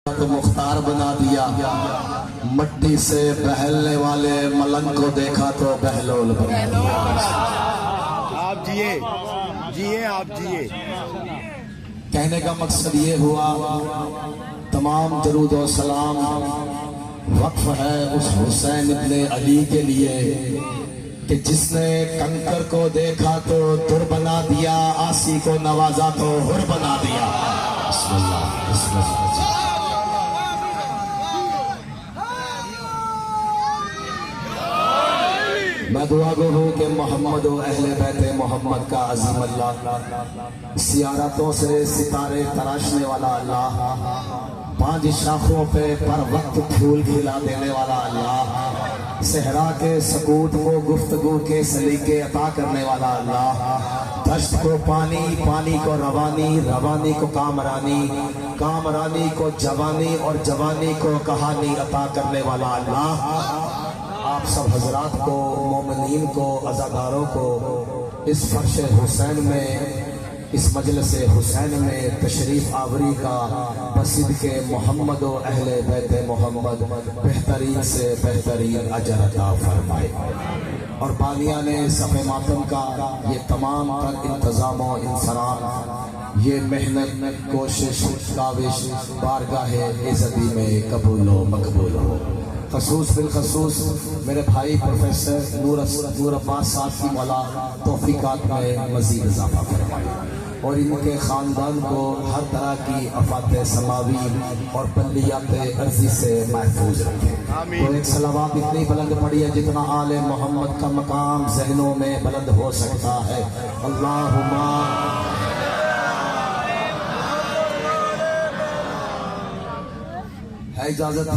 तो मुख्तार बना दिया। मट्टी से बहलने वाले मलंग को देखा तो बहलोल बना दिया। आप जिए जिए आप जिए। कहने का मकसद ये हुआ, तमाम दरूद और सलाम वक्फ है उस हुसैन इब्ने अली के लिए कि जिसने कंकर को देखा तो दुर बना दिया, आसी को नवाजा तो हुर बना दिया। बिस्मिल्लाह बिस्मिल्लाह। मैं दुआ गो हूँ कि मोहम्मद और अहले बैत मोहम्मद का अजीम अल्लाह, सियारतों से सितारे तराशने वाला अल्लाह, पांच शाखों पे पर वक्त फूल खिला देने वाला अल्लाह, सहरा के सकूत को गुफ्तगू के सलीके अता करने वाला अल्लाह, दश्त को पानी, पानी को रवानी, रवानी को कामरानी, कामरानी को जवानी और जवानी को कहानी अता करने वाला अल्लाह, आप सब हजरात को, मोमिनीन को, अज़ादारों को इस फर्श हुसैन में, इस मजलिस हुसैन में तशरीफ आवरी का बसिद के मोहम्मद और अहले बैत मोहम्मद बेहतरीन से बेहतरीन अजर अता फरमाए। और बानिया ने सफ़े मातम का ये तमाम तर इंतज़ाम और इंसराम, ये मेहनत, कोशिश, काविश बारगाहे इज़्ज़ती में कबूल व मकबूल हो। खसूस बिल खसूस मेरे भाई प्रोफेसर नूर अब्बास साहब की मौला तौफीकात में मज़ीद इजाफा फरमाए और इनके ख़ानदान को हर तरह की आफात समावी और बल्लियात अर्जी से महफूज रखे। तो एक सलावत इतनी बुलंद पड़ी है जितना आले मोहम्मद का मकाम ज़हनों में बुलंद हो सकता है। अल्लाहुम्मा है इजाजत,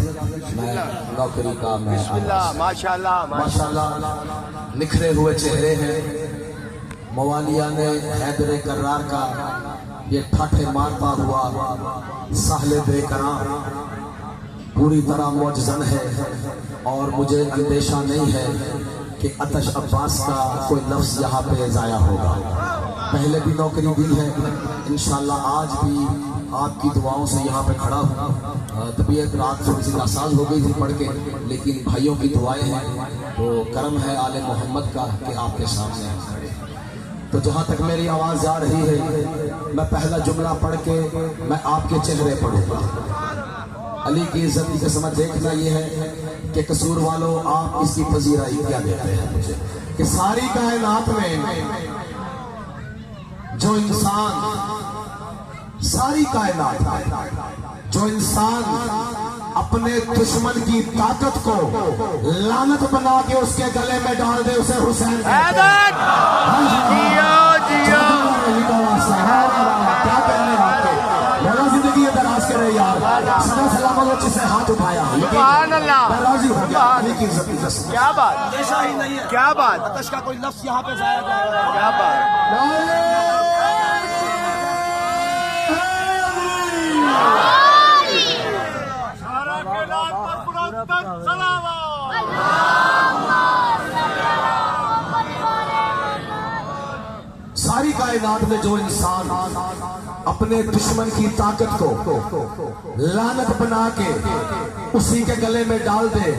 मैं नौकरी का मैं माशाल्लाह माशाल्लाह निखरे हुए चेहरे हैं। मवालिया ने हैदर करार का ये ठाठे मारता हुआ साहले बेकरार पूरी तरह मौजज़न है और मुझे अंदेशा नहीं है कि अतश अब्बास का कोई लफ्ज़ यहाँ पे ज़ाया होगा। पहले भी नौकरी दी है, इंशाल्लाह आज भी आपकी दुआओं से यहाँ पे खड़ा हूँ। तबीयत रात थोड़ी सी नासाज हो गई थी पढ़ के, लेकिन भाइयों की दुआएं हैं तो करम है आले मोहम्मद का कि आपके सामने खड़े। तो जहाँ तक मेरी आवाज़ जा रही है, मैं पहला जुमला पढ़ के मैं आपके चेहरे पढ़ूंगा। अली की इज्जत की कसम देखना ये है कि कसूर वालों आप इसकी पजीराई क्या देते हैं मुझे, कि सारी कायनात में जो इंसान, सारी कायनात जो इंसान अपने दुश्मन की ताकत को लानत बना के उसके गले में डाल दे, उसे हुसैन कहते हैं। क्या कहने आपके, बोला जिंदगी दराज करे यार, सदा सलामत जिसे हाथ उठाया राजी हो गया। क्या बात, ऐसा ही नहीं है, क्या बात, आतश का कोई लफ्ज़ यहाँ पे जाया जाएगा, क्या बात। सारी कायनात में जो इंसान अपने दुश्मन की ताकत को लानत बना के उसी के गले में डाल दे,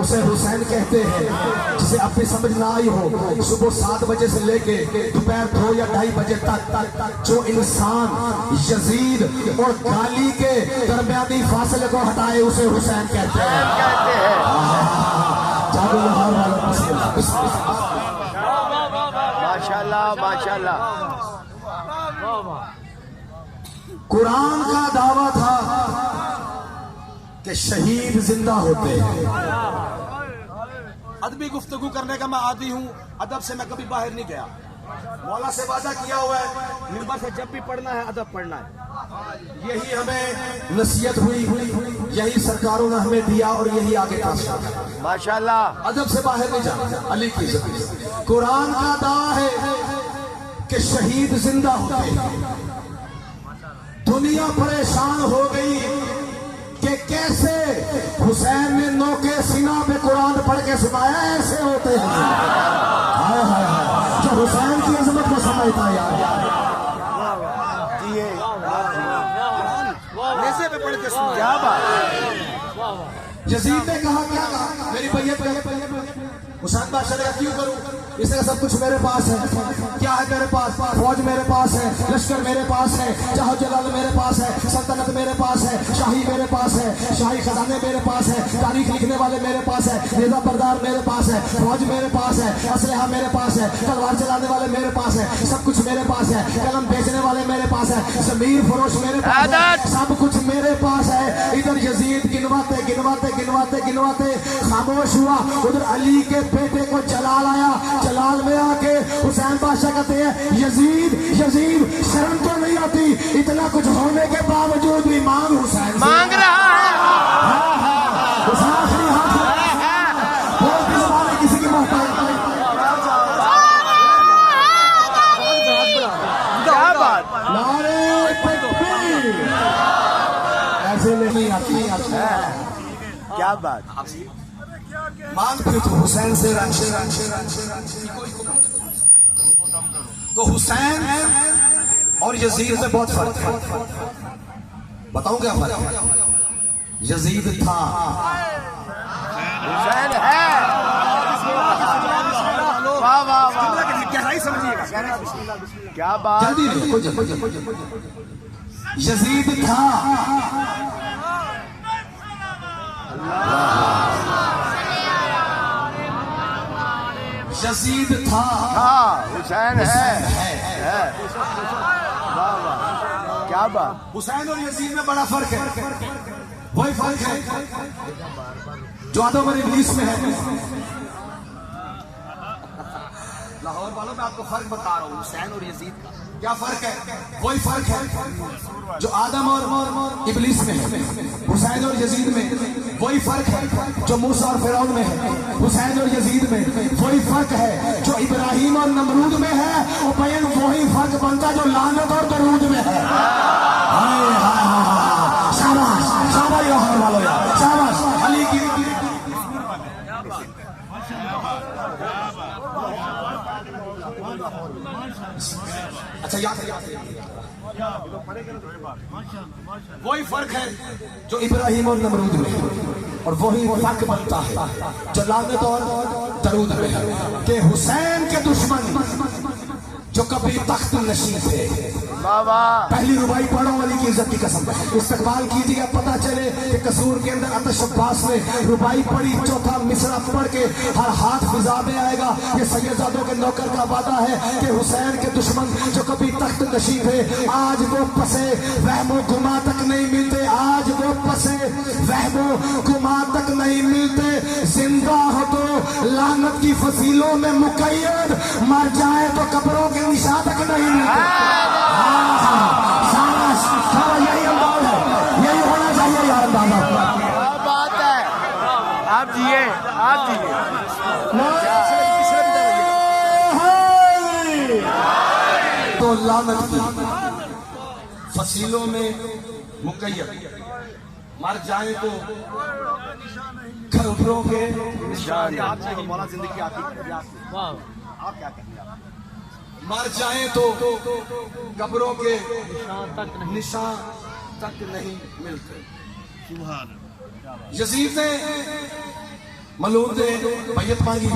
उसे हुसैन कहते हैं। जिसे अपनी समझ ना आई हो, सुबह 7 बजे से लेके दोपहर 2 या 2:30 बजे तक जो इंसान यजीद और गाली के दरमियानी फासले को हटाए, उसे हुसैन कहते हैं। माशाल्लाह माशाल्लाह। कुरान का दावा था कि शहीद जिंदा होते हैं। अदबी गुफ्तगू करने का मैं आदी हूँ, अदब से मैं कभी बाहर नहीं गया। मौला से वादा किया हुआ है, मिंबर से जब भी पढ़ना है अदब पढ़ना है। यही हमें नसीहत हुई, यही सरकारों ने हमें दिया और यही आगे माशाल्लाह। अदब से बाहर नहीं जाना। अली की इज्जत, कुरान का दावा है कि शहीद जिंदा होते हैं। दुनिया परेशान हो गई कि कैसे हुसैन ने नौके सीना पे कुरान पढ़ के सुनाया, ऐसे होते हैं। हाय हाय हाय, जो हुसैन की अजमत को समझता है यार, नेज़े पे पढ़ के सुना। क्या बात। यजीद ने कहा क्या कहा, मेरी बैयत हुसैन बादशाह ने कहा क्यों करूं, इसका सब कुछ मेरे पास है। क्या है मेरे पास? फौज मेरे पास है, लश्कर मेरे पास है, जाहो जलाल मेरे पास है, सल्तनत मेरे पास है, शाही मेरे पास है, शाही खजाने मेरे पास है, तारीख लिखने वाले मेरे पास है, नेता बरदार मेरे पास है, फौज मेरे पास है, असलहा मेरे पास है, तलवार चलाने वाले मेरे पास है, सब कुछ मेरे पास है, कलम बेचने वाले मेरे पास है, जमीर फरोश मेरे पास है, सब कुछ मेरे पास है। इधर यजीद गिनवाते गिनवाते गिनवाते गिनवाते खामोश हुआ। उधर अली के बेटे को जलाल आया। जलाल में आके हुसैन बादशाह कहते हैं यजीद यजीद शर्म तो नहीं आती, इतना कुछ होने के बावजूद भी मांग हुसैन से। मांग रहा है। हुसैन आखिरी हाथ बोल किस बात है, किसी की मोहताज क्या बात। नारे तकबीर। ऐसे नहीं आती क्या बात। मांग फिर तो हुसैन से तो हुसैन और यजीद में बहुत फर्क है। बताऊं क्या फर्क है? यजीद था, हुसैन है। वाह वाह वाह, गहराई समझिएगा। क्या बात। जल्दी नहीं, यजीद था, यजीद था, हुसैन है। वाह वाह, क्या बात। हुसैन और यजीद में बड़ा फर्क है। वही फर्क है जो आदम और इब्लीस में है। लाहौर वालों में आपको फर्क बता रहा हूँ, हुसैन और यजीद का क्या फर्क है। वही फर्क है जो आदम और इब्लीस में है। हुसैन और यजीद में वही फर्क है जो मूसा और फिरौन में है। हुसैन और यजीद में वही फर्क है जो इब्राहिम और नमरूद में है। और बयान वही फर्क बनता जो लानत और दरूद में है। शाबाश शाबाश लाहौर वालों, शाबाश अली की। अच्छा याद है, वही फर्क है जो इब्राहिम और नमरूद में है। और वही फर्क बनता है जो लानत और दरूद में है कि हुसैन के दुश्मन जो कभी तख्त नशीं थे। पहली रुबाई पढ़ो, अली की इज्जत की कसम। इस्तकबाल कीजिए, पता चले कि कसूर के अंदर अतश अब्बास ने रुबाई पढ़ी, चौथा मिसरा पढ़ के हर हाथ फिजा में आएगा। ये सैयदजादों के नौकर का वादा है कि हुसैन के दुश्मन जो कभी तख्त नशीं थे, आज वो पसे वहमो गुमा तक नहीं मिलते। आज वो पसे वहमो गुमा तक नहीं मिलते। जिंदा हो तो लानत की फसीलों में मुकैयद, मर जाए तो कब्रों के निशा तक नहीं मिलते। यही अंदाज है, यही होना चाहिए यार अंदाजा। क्या बात है। आप जिए, आप जिए। तो लानत की फसीलों में मुकैयद, मर जाए तो खबरों के निशान। मौला जिंदगी आती है। आप क्या कहते हैं? मर जाए तो कब्रों के निशान तक नहीं मिलते। यजीद ने मलून ने बैयत मांगी।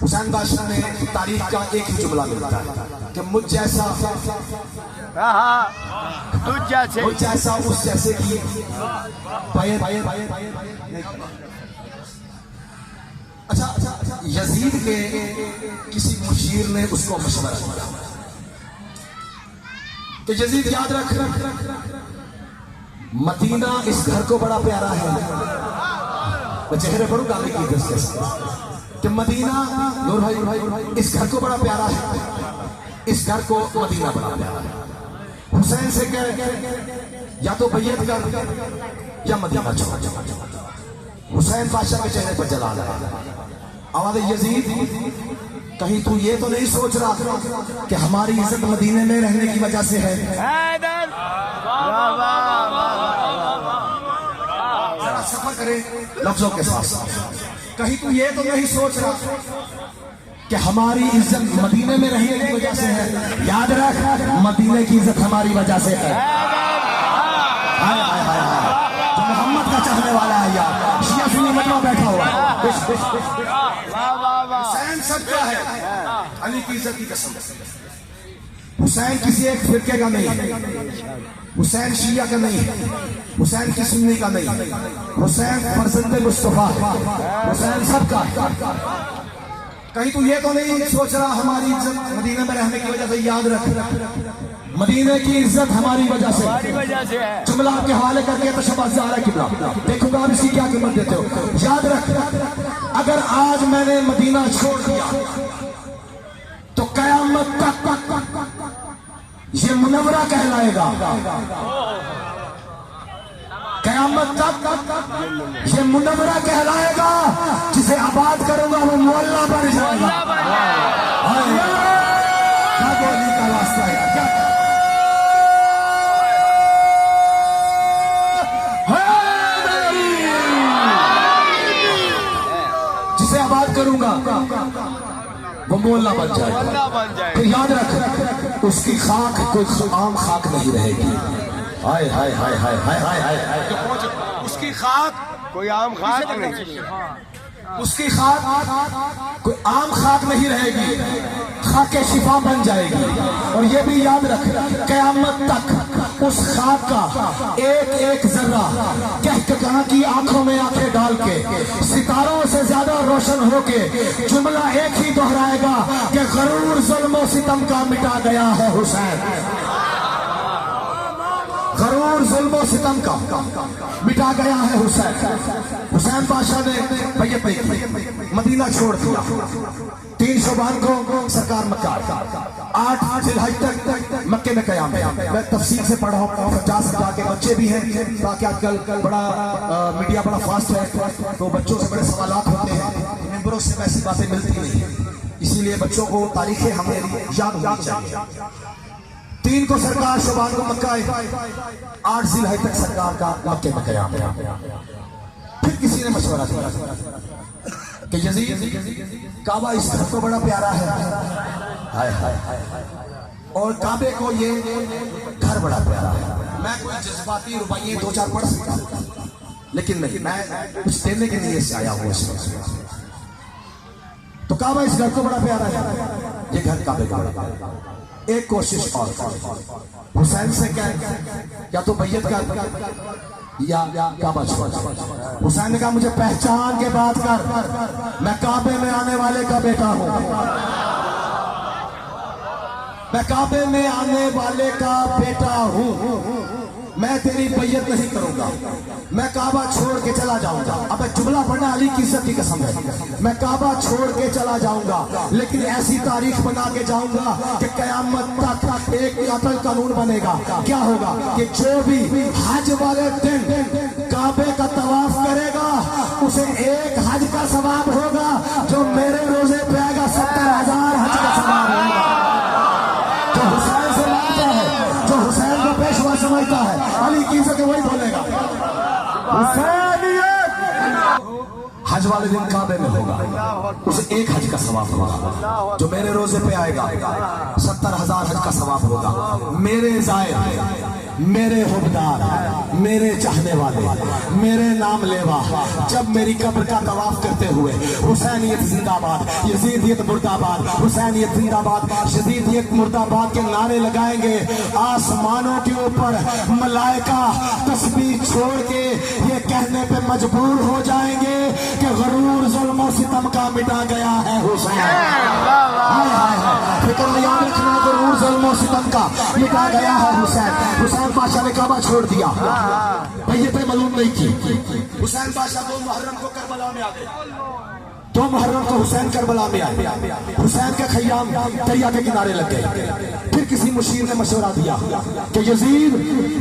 हुसैन बादशाह ने तारीख का एक ही जुमला मिलता है कि मुझ जैसा मुझ जैसा उस जैसे की बैयत। अच्छा, यजीद के किसी मुशीर ने उसको मशवरा दिया कि यजीद याद रख, मदीना इस घर को बड़ा प्यारा है। मैं चेहरे पढ़ू गाली की दृष्टि से कि मदीना नूर भाई इस घर को बड़ा प्यारा है, इस घर को मदीना बड़ा प्यारा है। हुसैन से कह या तो बैयत कर या मदीना छोड़। हुसैन बादशाह के चेहरे पर जलाल है। आवाज़ यजीद, कहीं तू ये तो नहीं सोच रहा कि हमारी इज्जत मदीने में रहने की वजह से है? जरा सफर करें लफ्जों के साथ। कहीं तू ये तो नहीं सोच रहा कि हमारी इज्जत मदीने में रहने की वजह से है? याद रख, मदीने की इज्जत हमारी वजह से है। हाय हाय हाय हाय। हुसैन सबका है, अली की इज्जत की कसम। हुसैन किसी एक फिरके का नहीं, हुसैन शिया का नहीं, हुसैन की सुन्नी का नहीं, हुसैन फर्जंद मुस्तफा है, हुसैन सबका है। कहीं तू ये तो नहीं सोच रहा हमारी इज्जत मदीने में रहने की वजह से, याद रख मदीने की इज्जत हमारी वजह से है। जुमला आपके हवाले करके तशब्बुज़ किबला देखूंगा आप इसकी क्या कीमत देते हो। याद रख, अगर आज मैंने मदीना छोड़ दिया तो कयामत तक ये मुनव्वरा कहलाएगा, कयामत तक ये मुनव्वरा कहलाएगा। जिसे आबाद करूंगा वो मोहल्ला बन जाएगा। क्या बोलने का वास्ता है, क्या जिसे आबाद करूंगा वो मोहल्ला बन जाएगा। फिर याद रख, उसकी खाक कोई आम खाक नहीं रहेगी। हाय हाय हाय हाय हाय हाय हाय, उसकी खाक कोई आम खाक नहीं, उसकी खाक कोई आम खाक नहीं रहेगी, खाके शिफा बन जाएगी। और ये भी याद रख, कयामत तक उस खाक का एक एक जर्रा कहाँ की आंखों में आंखें डाल के सितारों से ज्यादा रोशन होके जुमला एक ही दोहराएगा कि गरूर जुल्म सितम का मिटा गया है हुसैन। गरूर जुल्म सितम का मिटा गया है हुसैन। हुसैन बादशाह ने मदीना छोड़ दिया। 3 शोबान को सरकार मक्का, 8 जिलहज तक मक्के में कयाम। मैं तफसील से पढ़ा हूँ, 50 के बच्चे भी हैं, ताकि आजकल बड़ा मीडिया बड़ा फास्ट है, तो बच्चों से बड़े सवालात होते हैं, मेंबरों से वैसी बातें मिलती नहीं, इसीलिए बच्चों को तारीखें हमें याद होनी चाहिए। 3 को सरकार शोबान को मक्का, 8 जिलहज तक सरकार का मक्के में कयाम। फिर किसी ने मशवरा दिया कि यजीद, काबा इस घर को बड़ा प्यारा है, हाय हाय हाय, और काबे को ये घर बड़ा प्यारा है। मैं कोई जज्बाती रुपये 2-4 पढ़ सकता हूं, लेकिन नहीं, मैं कुछ देने के लिए से आया हूं। तो काबा इस घर को बड़ा प्यारा है, ये घर काबे का बड़ा प्यारा। एक कोशिश और, हुसैन से क्या, या तो बैयत का या काबा छोड़। हुसैन ने कहा मुझे पहचान के बात कर, मैं काबे में आने वाले का बेटा हूं, मैं काबे में आने वाले का बेटा हूं, मैं तेरी बैयत नहीं करूंगा, मैं काबा छोड़ के चला जाऊंगा। अब जुमला पढ़ना अली की इज्जत की कसम है, मैं काबा छोड़ के चला जाऊंगा, लेकिन ऐसी तारीख बना के जाऊंगा कि कयामत तक एक अटल कानून बनेगा। क्या होगा कि जो भी हज वाले दिन काबे का तवाफ करेगा उसे 1 हज का सवाब होगा, जो मेरे रोजे पे आएगा 70,000 हज का सवाब होगा। जो हुसैन से मानता है, जो हुसैन को पेशवा समझता है, अली की इज्जत वही बोलेगा। हज वाले दिन काबे में होगा, उसे 1 हज का सवाब होगा, जो मेरे रोजे पे आएगा 70,000 हज का सवाब होगा। मेरे जायद, मेरे हुबदार, मेरे चाहने वाले, मेरे नाम लेवा जब मेरी कब्र का तवाफ करते हुए हुसैनियत जिंदाबाद, यजीदियत मुर्दाबाद, हुसैनियत जिंदाबाद, यजीदियत मुर्दाबाद के नारे लगाएंगे, आसमानों के ऊपर मलाइका तस्बीह छोड़ के ये कहने पे मजबूर हो जाएंगे कि गरूर जुल्म सितम का मिटा गया है हुसैन। फिक्र में याद रखना, गरूर जुल्म सितम का मिटा गया है हुसैन। हुसैन बादशाह ने काबा छोड़ दिया, बैयत मालूम नहीं की। हुसैन बादशाह 2 मुहर्रम को करबला में आ गए, 2 मुहर्रम को हुसैन करबला में आए। हुसैन के खयाम दरिया के किनारे लग गए। फिर किसी मुशीर ने मशवरा दिया कि यजीद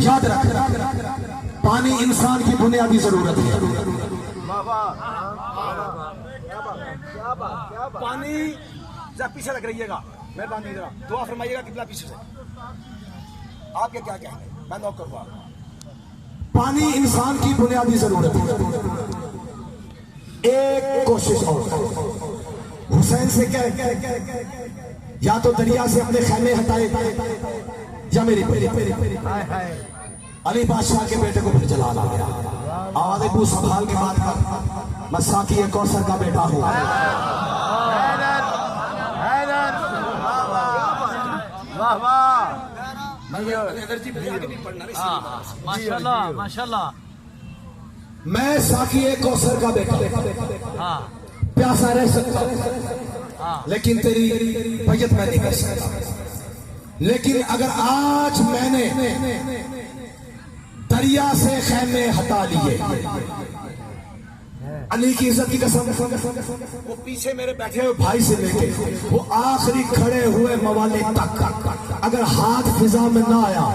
याद रख, पानी इंसान की बुनियादी जरूरत है। पानी जरा पीछे लग रहिएगा, मेहरबानी जरा दुआ फरमाइएगा, कितना पीछे से आपके क्या कहने, मैं नोट करूंगा। पानी इंसान की बुनियादी जरूरत है। एक कोशिश और, हुसैन से क्या, या तो दरिया से अपने खैमे हटाए या मेरी अली बादशाह के बेटे को फिर जलाल आ गया। आवाज संभाल के बात कर, मैं साकी कौसर का बेटा हूँ। वाह वाह, माशाल्लाह माशाल्लाह। मैं साकी कौसर का बेटा, हाँ प्यासा रह सकता लेकिन तेरी बैयत मैं नहीं कर सकता। लेकिन अगर आज मैंने दरिया से खैमे हटा लिए, अली की इज्जत की कसम, वो पीछे मेरे बैठे हुए भाई से लेके वो आखिरी खड़े हुए मवाले तक, अगर हाथ फिजा में ना आया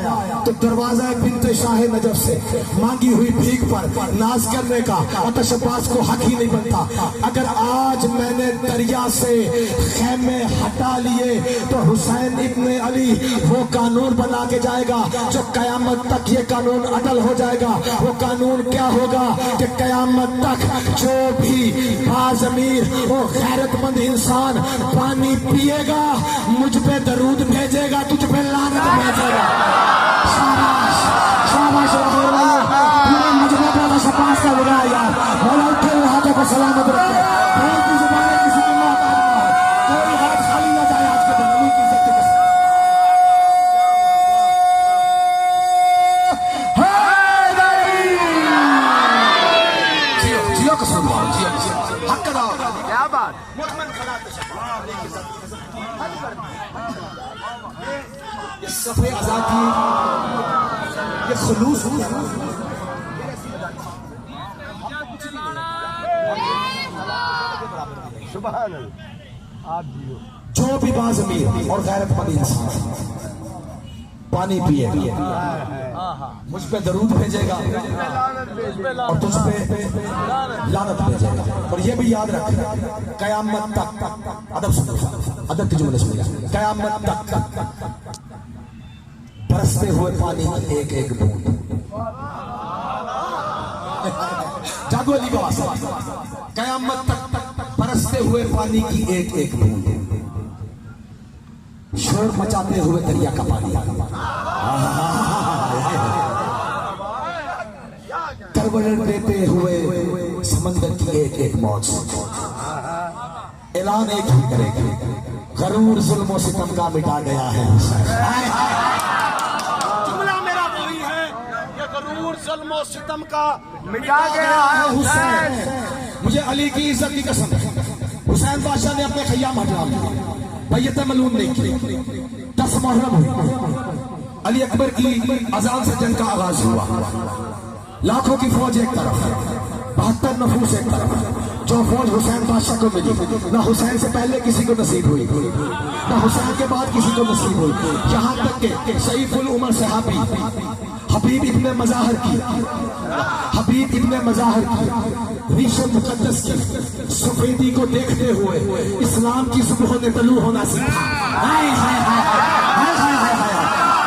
तो दरवाजा बिन्ते शाह नजफ से मांगी हुई भीख पर नाज करने का अतशबाज को हक ही नहीं बनता। अगर आज मैंने दरिया से खैमे हटा लिए तो हुसैन इब्ने अली वो कानून बना के जाएगा जो कयामत तक ये कानून अटल हो जाएगा। वो कानून क्या होगा कि कयामत तक जो भी बाज़मीर वो गैरतमंद इंसान पानी पिएगा मुझ पे दरूद भेजेगा, तुझ पे लानत भेजेगा। शाबाश शाबाश, पूरे मजमे पे शबाश का लगा यार। मौला उठे हुए हाथों को सलामत रखे, बोल की जुबान किसी को ना काटना, कोई हाथ खाली ना जाए आज के दिन। अली की इज्जत की कसम। जियो कसम, जियो हक का क्या बात। ये सफे आजादी, ये खुलूस, सुभान अल्लाह। आप जियो। जो भी बाज़मीर और गैरतमंद इंसान पानी पिए मुझ पे दरूद भेजेगा और तुझ पे लानत भेजेगा। और ये भी याद रख, कयामत तक, अदब सुनो, अदब के जुमले सुनिए, कयामत तक बरसते हुए पानी की एक एक बूंद, जागो अली का वास्ता, कयामत तक बरसते हुए पानी की एक एक बूंद, शोर मचाते हुए दरिया का पानी, करवट देते हुए समंदर की एक एक मौज, ऐलान एक ही करेगी, गरूर जुल्म और सितम का मिटा गया है। जुमला मेरा वही है, ये गरूर जुल्म और सितम का मिटा गया है हुसैन। मुझे अली की इज्जत की कसम, हुसैन बादशाह ने अपने खयाम हटा लिया, बैयत मलून नहीं की। 10 मुहर्रम हुई, अली अकबर की अजान से जंग का आगाज हुआ। लाखों की फौज एक तरफ, 72 नफूस एक तरफ। जो फौज हुसैन बादशाह को मिली ना हुसैन से पहले किसी को नसीब हुई, ना हुसैन के बाद किसी को नसीब हुई। यहाँ तक के सईफुल उमर सहाबी हबीब इब्ने मज़ाहिर की, हबीब इब्ने मज़ाहिर की रीशे मुकद्दस की सफेदी को देखते हुए इस्लाम की सुबह ने तलू होना सीखा। हाय हाय हाय हाय हाय हाय हाय,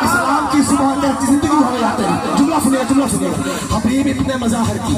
इस्लाम की सुबह ने जिंदगी हो जाते हैं। जुमला सुनिए, जुमला सुनिए, हबीब इब्ने मज़ाहिर की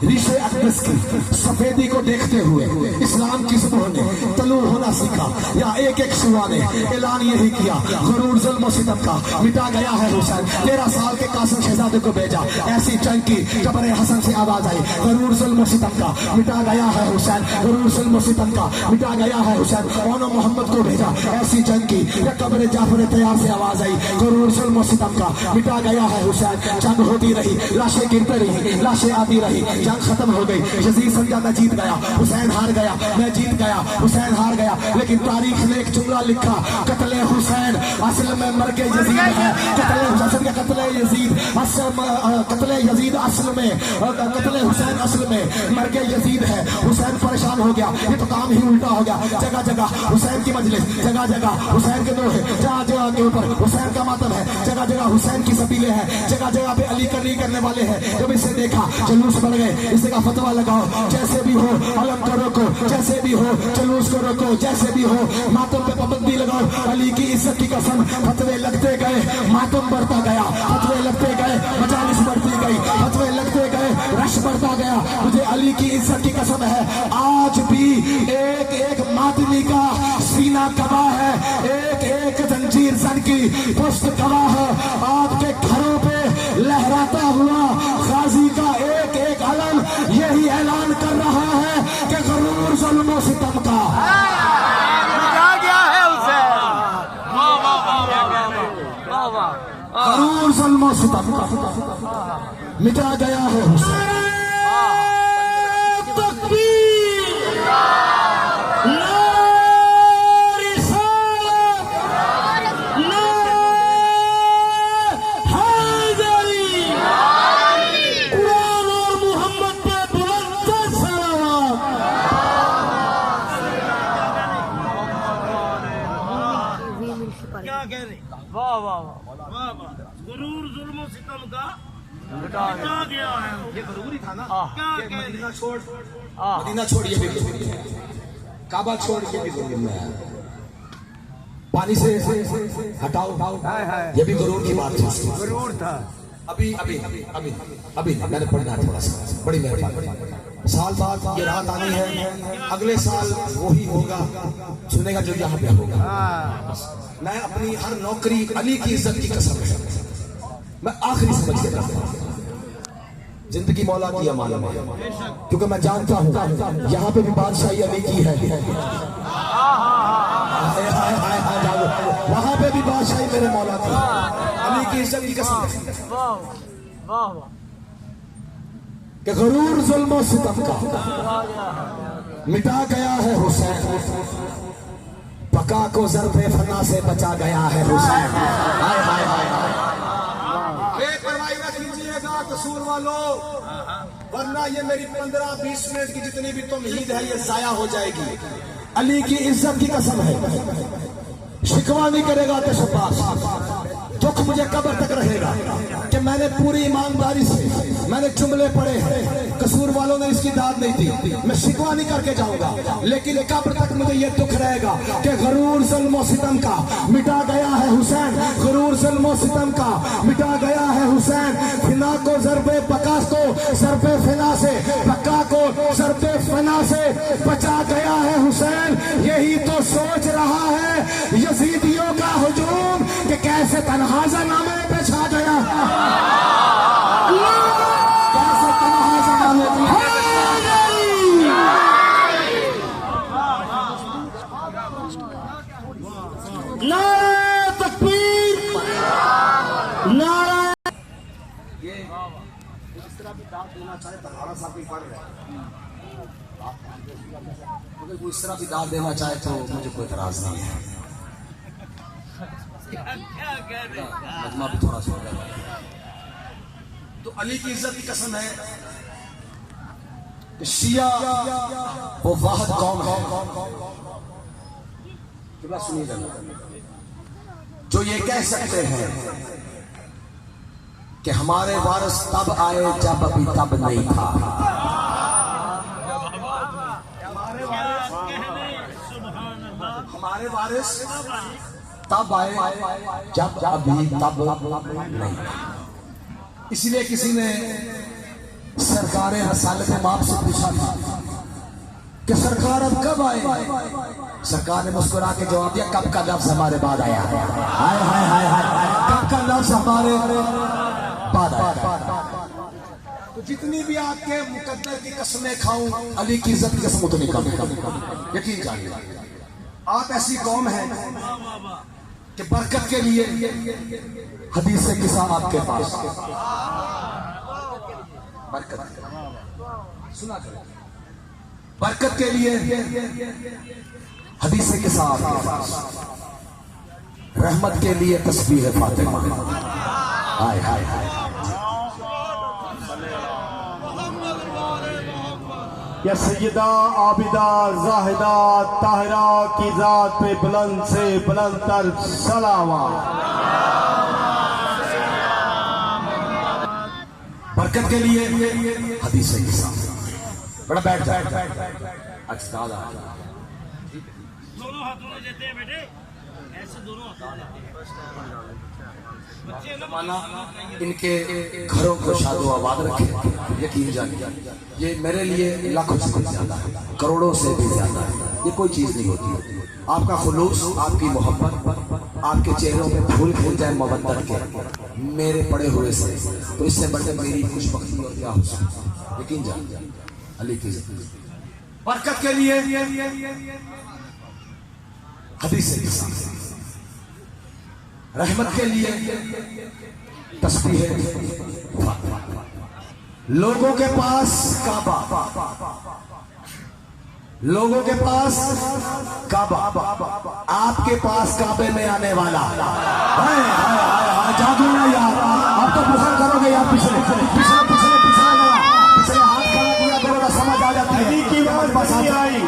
रीशे अकदस की सफेदी को देखते हुए इस्लाम की सुबह ने तलू होना सीखा। या एक एक शुआ ने ऐलान यही किया, गरूर जुल्म और सितम का मिटा गया है हुसैन। 13 साल के कासिम शहजादे को भेजा, ऐसी जंग की जबरे हसन से आवाज आई, गरूर जुल्म और सितम का मिटा गया है हुसैन, गरूर जुल्म और सितम का मिटा गया है हुसैन। ओनो मोहम्मद को भेजा, ऐसी जंग की कब्र जाफर तैयार से आवाज आई, गरूर जुल्म और सितम का मिटा गया है हुसैन। जंग होती रही, लाशें गिरती रही, लाशें आती रही, खत्म हो गई। यजीद समझा मैं जीत गया, हुसैन हार गया, मैं जीत गया, हुसैन हार गया। लेकिन तारीख ने एक जुमला लिखा, कत्ले हुसैन असल में मरके यजीद है। कत्ले हुसैन असल में, कत्ले हुसैन असल में मरके यजीद है। हुसैन परेशान हो गया, ये तो काम ही उल्टा हो गया। जगह जगह हुसैन की मजलिस, जगह जगह हुसैन के दोहे, जगह जगह के ऊपर हुसैन का मातम है, जगह जगह हुसैन की सबीले हैं, जगह जगह पे अली करनी करने वाले हैं। जब इसे देखा जुलूस बढ़ गए, इसी का फतवा लगाओ, जैसे भी हो अलम को रोको, जैसे भी हो जुलूस को रोको, जैसे भी हो मातम पे पाबंदी लगाओ। अली की इज्जत की कसम, फतवे लगते गए, मातम बढ़ता गया, फतवे लगते गए, मजालिस बढ़ती गई, फतवे लगते गए, रश बढ़ता गया। मुझे अली की इज्जत की कसम है, आज भी एक एक मातमी का सीना गवाह है, एक एक जंजीर सन की पुष्ट गवाह है। आपके घरों पे लहराता हुआ गाजी का एक एक अलम यही ऐलान कर रहा जुल्म सितम का मिटा गया है हुसैन। क्या कह रहे? वाह वाह वाह वाह वाह। गुरूर जुल्म सितम का मिटा गया है। ये गुरूर ही था ना। क्या कह रहे? मदीना छोड़ ये भी गुरूर है, काबा छोड़ ये भी गुरूर में है, पानी से हटाओ ये भी गुरूर की बात थी। गुरूर था। अभी अभी अभी अभी मैंने पढ़ना थोड़ा सा, बड़ी मेहरबानी। साल बाद ये रात आनी है, अगले साल वही होगा, सुनेगा जो यहाँ पे होगा। मैं अपनी हर नौकरी अली की इज्जत की कसम है, मैं आखिरी समझ के रखता हूँ। जिंदगी मौला की अमानत है, क्योंकि मैं जानता हूँ यहाँ पे भी बादशाही अली की है, वहां पे भी बादशाही मेरे मौला की, अली की इज्जत की कसम है कि गुरूर जुल्म सितम का मिटा गया है हुसैन, बका को ज़र्बे फना से बचा गया है हुसैन। हाय हाय हाय बेपरवाही न कीजिएगा कसूर वालों, वरना ये मेरी 15-20 मिनट की जितनी भी तुमहीद है ये जाया हो जाएगी। अली की इज्जत की कसम है, शिकवा नहीं करेगा तो शब्बाश, दुख मुझे कब्र तक रहेगा कि मैंने पूरी ईमानदारी से मैंने जुमले पढ़े हैं, कसूर वालों ने इसकी दाद नहीं दी, मैं शिकवा नहीं करके जाऊंगा, लेकिन कब्र तक मुझे ये दुख रहेगा कि गुरूर जुल्म सितम का मिटा गया है हुसैन, गुरूर जुल्म सितम का मिटा गया है हुसैन। फिना को ज़र्बे बका को ज़र्बे फिना से, बका को ज़र्बे फिना से बचा गया है हुसैन। यही तो सोच रहा है यजीदियों का हुजूम कि कैसे तन्हाजा नामे पे छा गया, कैसे तन्हाजा नामे पे नारे तकबीर, नारे। ये इस तरह भी दाद देना चाहे तलवारा साहब भी पढ़ रहे हैं, अगर कोई इस तरह भी दाद देना चाहे तो मुझे कोई इतराज नहीं है। मजमा भी थोड़ा सा तो अली की इज्जत की कसम है कि शिया वो वाहिद कौम है, सुनिएगा, जो ये कह सकते हैं कि हमारे वारिस तब आए जब अभी तब नहीं था, हमारे वारिस तब आए जब अभी तब नहीं। इसलिए किसी ने सरकार रसालत माप से पूछा था कि सरकार अब कब आए, सरकार ने मुस्कुरा के जवाब दिया कब का लफ्ज हमारे बाद आया, हाय हाय हाय हाय, कब का लफ्ज हमारे बाद आया। तो जितनी भी आपके मुकद्दर की कसमें खाऊं, अली की इज्जत की कसम उतनी कम, यकीन जानिए। आप ऐसी कौम है कि बरकत के लिए हदीस से किसा आपके पास, बरकत सुना करें, बरकत के लिए हदीस से किसा आपके पास, रहमत के लिए तस्बीह फातिमा, हाय हाय हाय। या सैयदा आबिदा जाहिदा ताहिरा की जात पे बुलंद से बुलंद तर सलावत। बरकत के लिए हदीस से किसा, बड़ा बैठ जाए, अच्छा दोनों हाथों में देते हैं बेटे, ऐसे दोनों हाथों में माना इनके घरों को शादो आबाद रखे, यकीन जानिए ये मेरे लिए लाखों से भी ज्यादा है, करोड़ों से भी ज्यादा है, ये कोई चीज नहीं होती। आपका खुलूस, आपकी मोहब्बत, आपके चेहरों में फूल खिल जाए मोहब्बत के मेरे पड़े हुए से, तो इससे बढ़कर मेरी खुशबख्ती और क्या हो सकती, यकीन जानिए अली की बरकत के लिए हदीस से, रहमत के लिए तस्बीह, लोगों के पास काबा, लोगों के पास काबा, आपके पास काबे में आने वाला। हाय हाय हाय हाय, जागो ना यार, आप तो बुखर करोगे यार। पिछले पिछले पिछले पिछले पिछले हाथ खड़ा किया करोगा, समझ आ जाती है। अली की मां चली आई,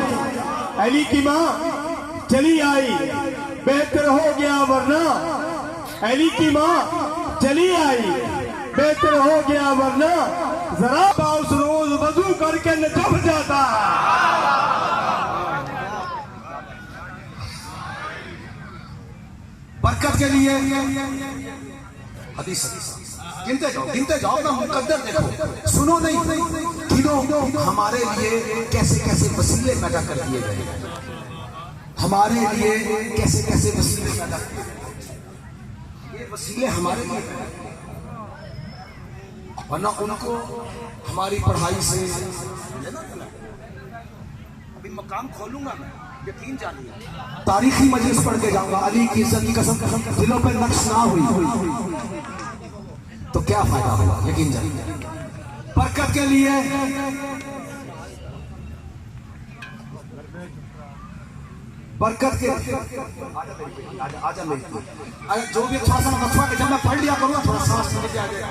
अली की मां चली आई, बेहतर हो गया वरना। अली की मां चली आई, बेहतर हो गया वरना। जरा उस रोज वजू करके न जम जाता है। बरकत के लिए हदीस, गिनते जाओ ना, मुकद्दर देखो, सुनो नहीं, गिनो। हमारे लिए कैसे कैसे वसीले पैदा कर दिए गए, हमारे लिए कैसे कैसे वसीले पैदा किए गए। ये वसीले हमारे लिए, वरना उनको हमारी पढ़ाई से। अभी मकाम खोलूंगा मैं, यकीन जानिए, तारीखी मजलिस पढ़ के जाऊंगा। अली की इज्जत की कसम, दिलों पे नक्श ना हुई तो क्या फायदा होगा, यकीन जानिए। बरकत के लिए बरकत के आजा मेरी, अरे जो भी थोड़ा सा वक्फा के जब मैं पढ़ लिया करूंगा, थोड़ा सांस लेके आ जाएगा।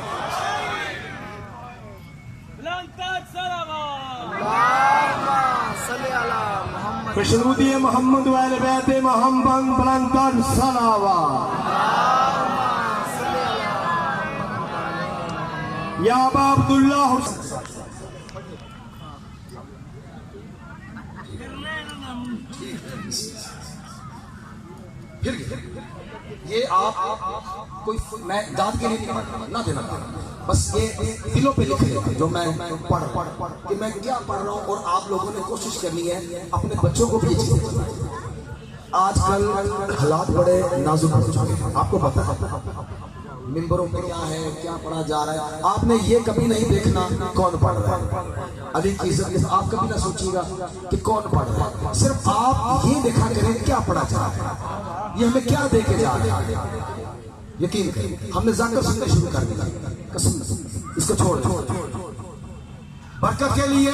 खुशरूदी मोहम्मद वाले बैते मोहम्मद बुलंदर सलावा। या अबा अब्दुल्लाह फिर ये आप कोई, मैं दाद के लिए नहीं पढ़ ना देना, बस ये दिलों पे लिख लेते जो मैं पढ़ कि मैं क्या पढ़ रहा हूँ। और आप लोगों ने कोशिश करनी है अपने बच्चों को भी। आजकल हालात बड़े नाजुक हो चुके हैं, आपको पता है मिंबरों पे क्या है, क्या पढ़ा जा रहा है। आपने ये कभी नहीं देखना कौन पढ़ रहा है। अली की इज्जत आप कभी ना सोचिएगा कि कौन पढ़ रहा है, सिर्फ आप ये देखा करें क्या पढ़ा जा रहा है, ये हमें क्या दे के जा रहा है। यकीन करें, हमने जाकर सुनना शुरू कर दिया, कसम, इसको छोड़। बरकत के लिए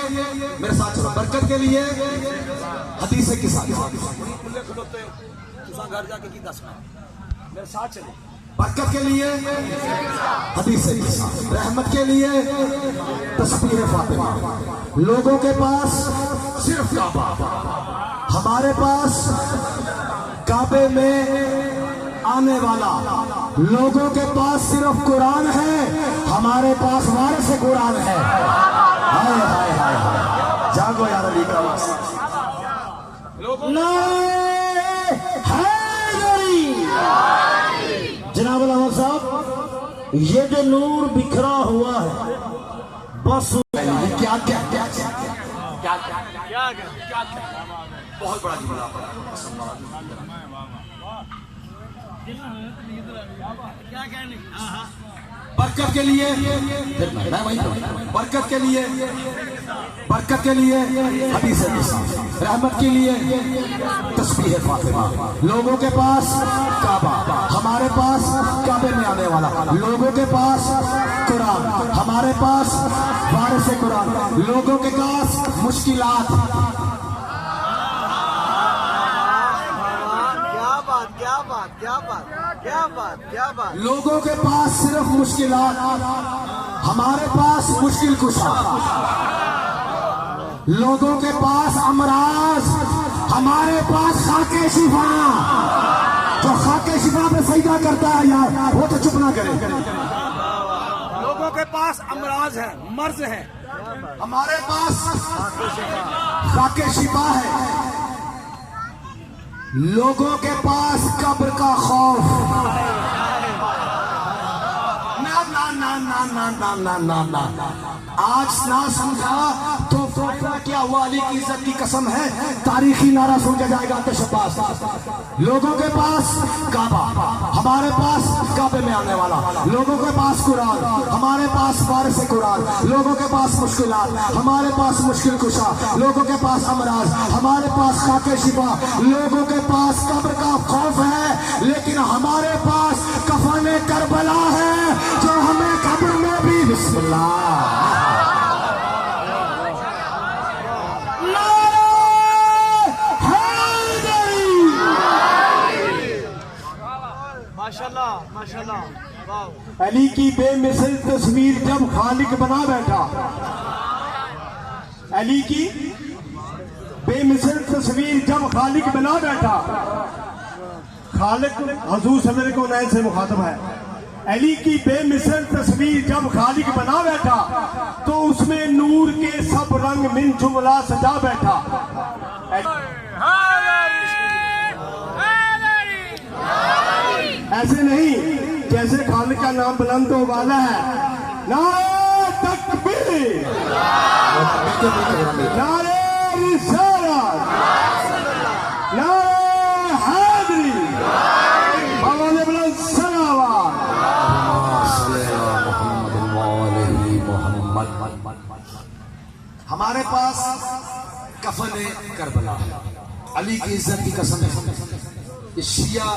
मेरे साथ चलो, बरकत के लिए हदीस के साथ घर जाके की दस मेरे साथ चलो। बरकत के लिए हदीस के साथ, रहमत के लिए तस्बीह फातिमा। लोगों के पास सिर्फ काबा, हमारे पास काबे में आने वाला। लोगों के पास सिर्फ कुरान है, हमारे पास वारिस कुरान है। हाय हाय हाय हाय, जागो यार अली का वास्ता। जनाब अहमद साहब, ये जो नूर बिखरा हुआ है, बस क्या क्या क्या क्या बहुत बड़ा जुमला। क्या कहने। बरकत के लिए मैं वही बरकत के लिए, बरकत के लिए हदीस के साथ, रहमत के लिए तस्बीह फातिमा। लोगों के पास काबा, हमारे पास काबे में आने वाला। लोगों के पास कुरान, हमारे पास वारिस कुरान। लोगों के पास मुश्किलात, क्या बात। लोगों के पास सिर्फ मुश्किलात, हमारे पास मुश्किल कुशा। लोगों के पास अमराज, हमारे पास खाके शिफा। जो खाके शिफा पे सजदा करता है यार, वो तो चुप ना करे। लोगों के पास अमराज है, मर्ज है, हमारे पास खाके शिफा है। लोगों के पास कब्र का खौफ। ना ना ना ना ना ना ना ना ना, आज ना समझा तो क्या हुआ। अली की इज्जत की कसम है, तारीखी नारा सुन के जाएगा तशब्बास। लोगों के पास काबा, हमारे पास काबे में आने वाला। लोगों के पास कुरान, हमारे पास वारिस कुरान। लोगों के पास मुश्किलात, हमारे पास मुश्किल कुशा। लोगों के पास अमराज, हमारे पास खाके शिफा। लोगों के पास कब्र का खौफ है, लेकिन हमारे पास कफन में करबला है जो हमें कब्र में भी बिस्मिल्लाह। माशाल्लाह माशाल्लाह वाह। अली की बेमिसल तस्वीर जब खालिक बना बैठा, अली की बेमिसल तस्वीर जब खालिक बना बैठा, खालिक हजूर सल्लल्लाहु अलैहि वसल्लम से मुखातब है। अली की बेमिसल तस्वीर जब खालिक बना बैठा तो उसमें नूर के सब रंग मिन जुमला सजा बैठा। ऐसे नहीं जैसे खालिक का नाम बुलंद हो वाला है। नारे तकबीर, नारे रिसालत, नारे हैदरी, आवाज़ बुलंद सलावत। हमारे पास कफन करबला है। अली की इज्जत की कसम है, ये शिया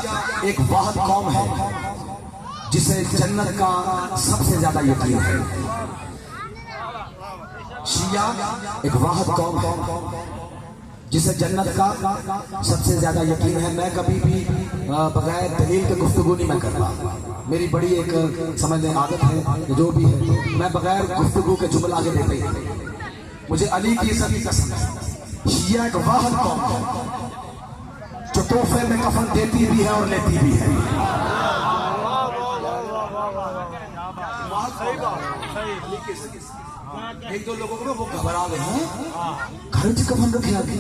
एक वाहिद कौम है जिसे जन्नत का सबसे ज्यादा यकीन है। शिया एक वाहिद कौम है जिसे जन्नत का सबसे ज्यादा यकीन है। मैं कभी भी बगैर दलील के गुफ्तगू नहीं मैं करता। मेरी बड़ी एक समझने आदत है, जो भी है मैं बगैर गुफ्तगू के जुमला आगे देते ही। मुझे अली की इज्जत की कसम है, शिया एक वाहिद कौम है जो तोहफे में कफन देती भी है और लेती भी है। एक दो लोगों को वो घबरा गए हैं, घर से कफन रखे आगे।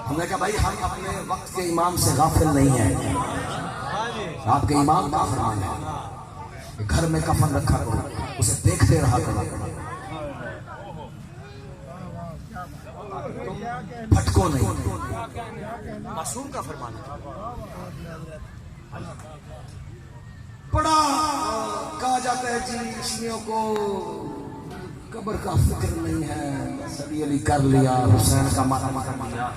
हमने कहा भाई हम अपने वक्त के इमाम से गाफिल नहीं है। आपके इमाम का फरमान है घर में कफन रखा करो, उसे देखते रहा करो, फटको नहीं। मासूम का फरमान है। बड़ा कहा जाता है जी शियों को कब्र का फिक्र नहीं है, सभी अली कर लिया, हुसैन का मारा मारा लिया,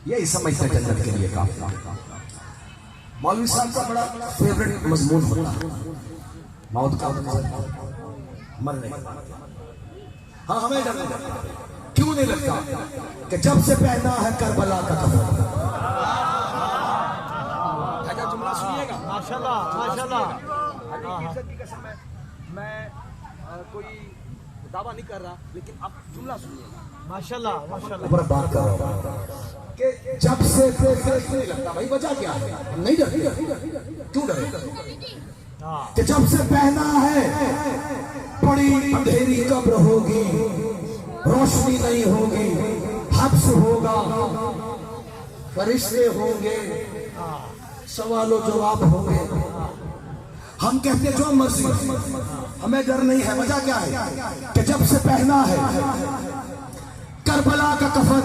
यही समझते जन्नत के लिए काफी। मौलवी साहब का बड़ा फेवरेट मजमून होता है मौत का, मरने। हाँ हमें डर नहीं लगता। क्यों नहीं लगता? कि जब से पहना है करबला का कफन। जुमला सुनिएगा। माशाल्लाह माशाल्लाह। मैं कोई दावा नहीं कर रहा, लेकिन आप जुमला सुनिएगा। माशाल्लाह माशाल्लाह। ऊपर बात कर रहा हूं कि जब से नहीं लगता। भाई वजह क्या है? नहीं डर, क्यों डरे? कि जब से पहना है बड़ी अंधेरी कब्र होगी, रोशनी नहीं होगी, हब्स होगा, फरिश्ते होंगे, सवालों जवाब होंगे। हम कहते जो मर्जी, हमें डर नहीं है। वजह क्या है? कि जब से पहना है करबला का कफन,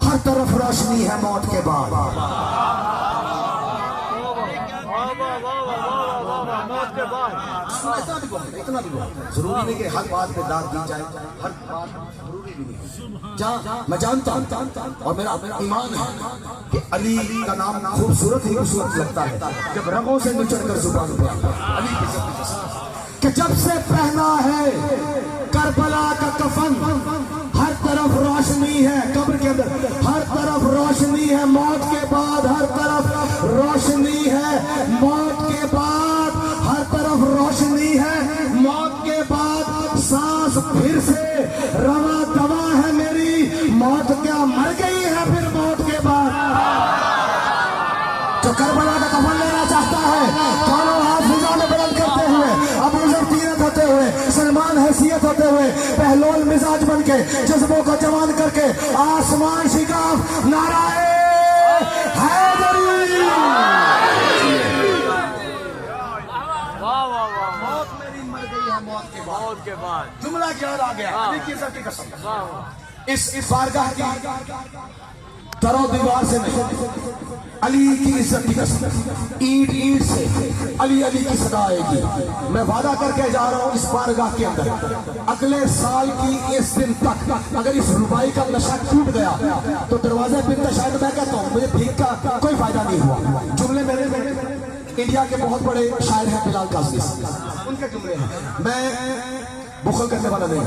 हर तरफ रोशनी है मौत के बाद। मौत के बाद इतना भी बहुत जरूरी नहीं कि हर बात पे दाद दी जाए, हर बात जरूरी भी नहीं। मैं जानता हूँ और मेरा ईमान है कि अली का नाम खूबसूरत ही खूबसूरत लगता है जब रंगों से निचड़ कर जुबान पे आता है। अली कि जब से पहना है करबला का कफन, हर तरफ रोशनी है कब्र के अंदर, हर तरफ रोशनी है मौत के बाद, हर तरफ रोशनी है मौत के बाद, हर तरफ रोशनी है मौत के बाद। सांस फिर से रवा दवा है मेरी, मौत क्या मर गई है फिर मौत के बाद। जो करबला का कफन लेना चाहता है, दोनों हाथ फिजा में बुलंद करते हुए, अबू ज़र तीरथ होते हुए, सलमान हैसियत होते हुए, पहलवान मिजाज बन के, जज्बों को जवान करके आसमान शिकाफ नाराए हैदरी। मौत मेरी मर गई है मौत के बाद। जुमला क्या आ गया? अली की इज्जत की कसम। इस बारगाह की तरो दीवार से नहीं, अली की इज्जत की कसम, ईंट ईंट से अली अली की सदा आएगी। मैं वादा करके जा रहा हूं इस बारगाह के अंदर, अगले साल की इस दिन तक अगर इस रुबाई का नशा टूट गया तो दरवाजे पे शायद मैं कहता हूं मुझे भीख का कोई फायदा नहीं हुआ। जुमले मेरे इंडिया के बहुत बड़े शायर हैं बिलाल काज़मी, उनके जुमले हैं, मैं बुखल करने वाला नहीं,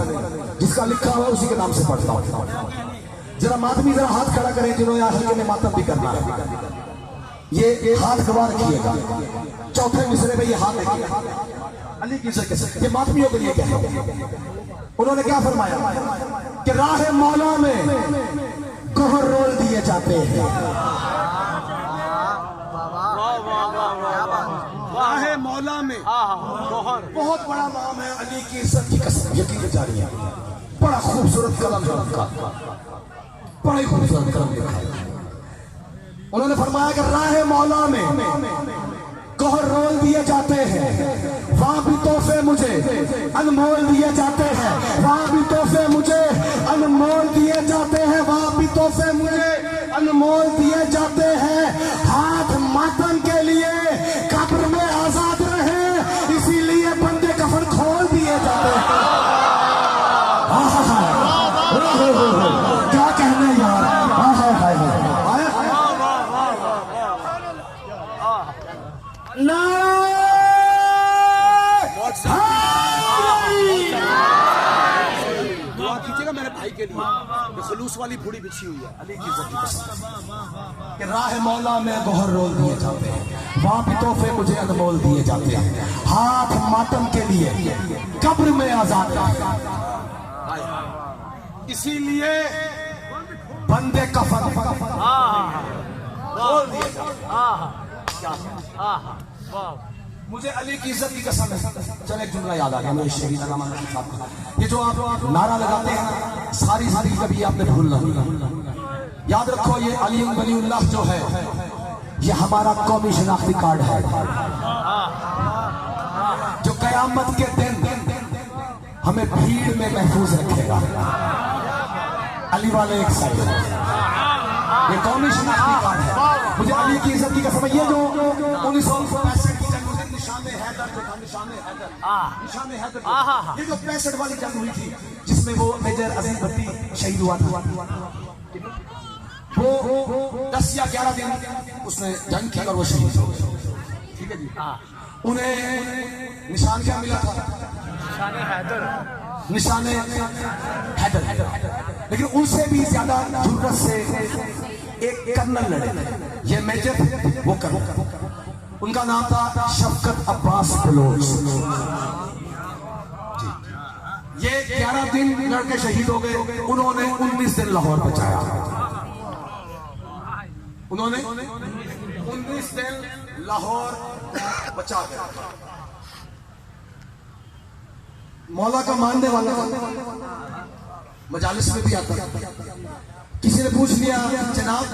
जिसका लिखा हुआ है उसी के नाम से पढ़ता हूं। जरा मातमी जरा हाथ खड़ा करें जिन्होंने हल्के में मातम भी करना है, ये हाथ गवा रखिएगा, चौथे मिसरे में ये हाथ अली की इज्जत, ये मातमियों के लिए क्या उन्होंने क्या फरमाया कि राह मौला में कोहर रोल दिए जाते हैं। राह मौला में बहुत बड़ा नाम है, अली की इज्जत की कसम, यकीन जारी है, बड़ा खूबसूरत कलम है उनका, बड़ा ही खूबसूरत कलम लिखा है। उन्होंने फरमाया कि राह मौला में कोहर रोल दिए जाते हैं, वहां भी तोहफे मुझे अनमोल दिए जाते हैं, वहां भी तोहफे मुझे अनमोल दिए जाते हैं, वहां भी तोहफे मुझे अनमोल दिए जाते हैं। हाथ मातम के लिए कब्र में आजाद रहे, इसीलिए बंदे कफन खोल दिए जाते हैं। क्या कहने यार, दुआ कीजिएगा मेरे भाई के लिए, जो खलूस वाली फूड़ी बिछी हुई है, अली की इज्जत की कसम कि राह मौला में गोहर रोल दिए जाते हैं, वहां भी तोहफे मुझे अनमोल दिए जाते हैं। हाथ मातम के लिए कब्र में आजाद है, इसीलिए बंदे कफन खोल दिए जाते। मुझे अली की इज्जत की कसम है। चले एक जुमला याद आ गया, मेरे शहीद अलामा साहब का, ये जो आप नारा लगाते हैं सारी जिंदगी कभी आपने भूलना, याद रखो ये अली वलीउल्लाह जो है ये हमारा कौमी शनाख्ती कार्ड है, जो कयामत के दिन हमें भीड़ में महफूज रखेगा। अली वाले एक साइड, ये कौमी शनाख्ती कार्ड है, मुझे अली की इज्जत की कसम। ये जो 1965 की जंग हुई, निशान हैदर जो था, निशान हैदर, ये जो 65 वाली जंग हुई थी जिसमें वो मेजर अजीज भट्टी शहीद हुआ था, वो 10 या 11 दिन उसने जंग की और वो शहीद हो गए। ठीक है जी, उन्हें निशान क्या मिला था? निशान हैदर, लेकिन उनसे भी ज्यादा जुर्रत से एक कर्नल लड़े, ये मेजर वो कर्नल, उनका नाम था शफकत अब्बास बलोच। ये 11 दिन लड़के शहीद हो गए, उन्होंने 19 दिन लाहौर बचाया, उन्होंने 19 दिन लाहौर बचा गया। मौला का मानने वाला मजालिस में भी आता, किसी ने पूछ लिया जनाब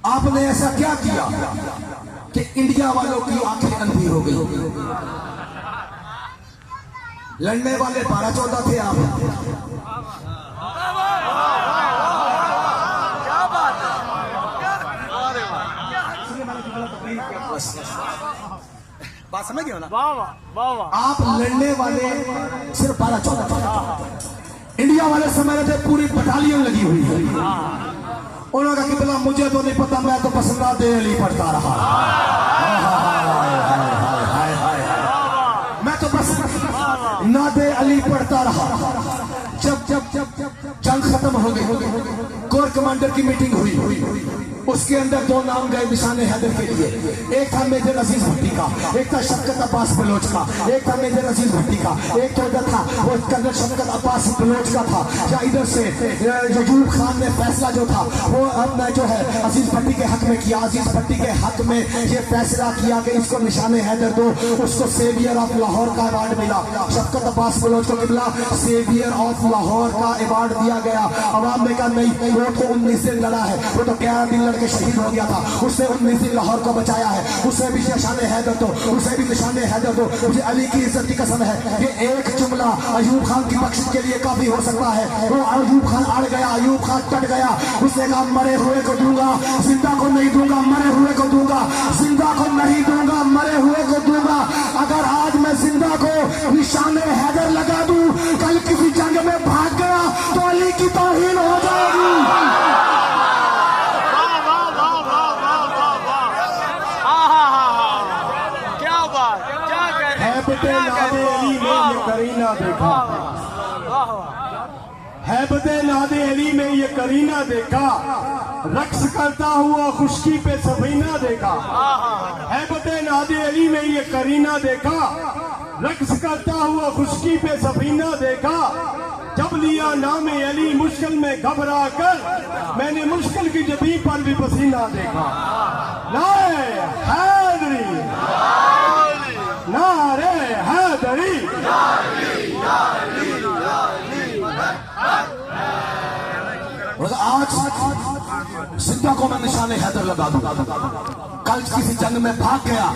आपने ऐसा क्या किया कि इंडिया वालों की आंखें अंधी हो गई? लड़ने वाले 12-14 थे, आप क्या बात है, बात समझ गए ना? वाह वाह वाह, आप लड़ने वाले सिर्फ 12-14, इंडिया वाले समझ रहे थे पूरी बटालियन लगी हुई है। उन्होंने कहा कितना मुझे तो नहीं पता, मैं तो पसंदा दे अली पढ़ता रहा, मैं तो बस ना दे अली पढ़ता रहा। जब जब जब जंग खत्म हो गई, कोर कमांडर की मीटिंग हुई, उसके अंदर 2 नाम गए निशान हैदर के लिए, एक था मेजर अजीज भट्टी का, एक था शफकत अब्बास बलोच का, एक था मेजर अजीज भट्टी का, एक तो इधर था वो कर्नल शफकत अब्बास बलोच का था। या इधर से यजूब खान ने फैसला जो था वो अपना जो है अजीज भट्टी के हक में किया, अजीज भट्टी के हक में ये फैसला किया कि इसको निशान हैदर दो, उसको सेवियर ऑफ लाहौर का अवार्ड मिला। शफकत अब्बास बलोच को मिला सेवियर ऑफ लाहौर का अवार्ड दिया गया। अवाम ने कहा नहीं, वो तो 19 दिन लड़ा है, वो तो 11 दिन लड़ के शहीद हो गया था, उसने 19 दिन लाहौर को बचाया है, उसे भी निशाने हैदर दो, उसे भी निशाने हैदर दो। मुझे अली की इज्जत की कसम है कि एक जुमला अयूब खान की बख्शिश के लिए काफी हो सकता है। वो अयूब खान अड़ गया, अयूब खान कट गया, उसने कहा मरे हुए को दूंगा, जिंदा को नहीं दूंगा, मरे हुए को दूंगा, जिंदा को नहीं दूंगा, मरे हुए को दूंगा। अगर आज मैं जिंदा को निशाने हैदर लगा दूं, कल किसी जंग में भाग गया तो अली की तौहीन हो जाएगी। क्या बात, क्या कह रहे हैं? हैबते नादे अली में ये करीना देखा, हैबते नादे अली में ये करीना देखा, रक्स करता हुआ खुशकी पे सफीना देखा। हैबते नादे अली में ये करीना देखा, रक्स करता हुआ खुशकी पे सफीना देखा। जब लिया नाम अली मुश्किल में घबरा कर, मैंने मुश्किल की जबी पर भी पसीना देखा। नारे हैदरी, नारे हैदरी, आज जिंदा को मैं निशाने हैदर लगा दूंगा, कल किसी जंग में भाग गया